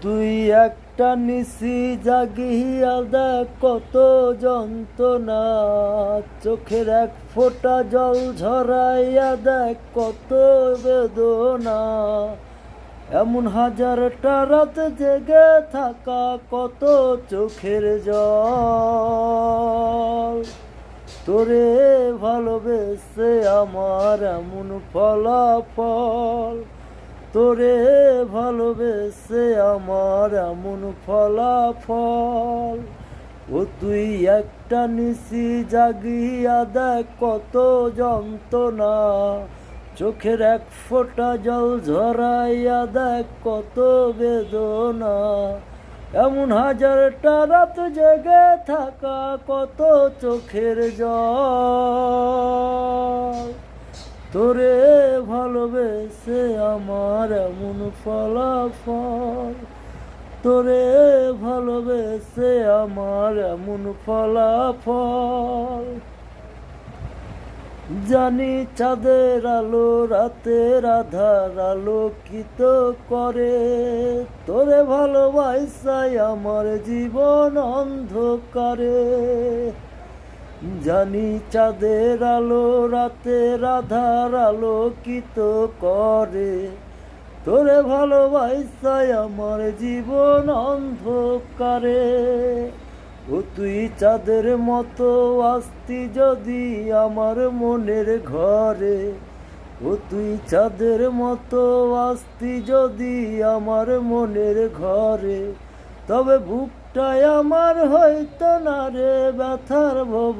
তুই একটা নিশি জাগিয়া দেখ কত যন্ত্রণা, চোখের এক ফোঁটা জল ঝরাইয়া দেখ কত বেদনা। এমন হাজারটা রাত জেগে থাকা কত চোখের জল। তোরে ভালোবেসে আমার এমন ফলাফল, তোরে ভালোবেসে আমার এমন ফলাফল। ও তুই একটা নিশি জাগিয়া দেখ কত যন্ত্রণা, চোখের এক ফোঁটা জল ঝরাইয়া দেখ কত বেদনা। এমন হাজারটা রাত জেগে থাকা কত চোখের জল। তোরে ভালোবেসে আমার এমন ফলাফল, তোরে ভালোবেসে আমার এমন ফলাফল। জানি চাঁদের আলো রাতের আধার আলোকিত করে, তোরে ভালোবাসাই আমার জীবন অন্ধকারে। জানি চাঁদের আলো রাতের আধার আলোকিত করে, তোরে ভালোবাসাই আমার জীবন অন্ধকারে। ও তুই চাঁদের মতো আসতি যদি আমার মনের ঘরে, ও তুই চাঁদের মতো আসতি যদি আমার মনের ঘরে, তবে বুকটায় আমার হইতো না রে ব্যথার ভব।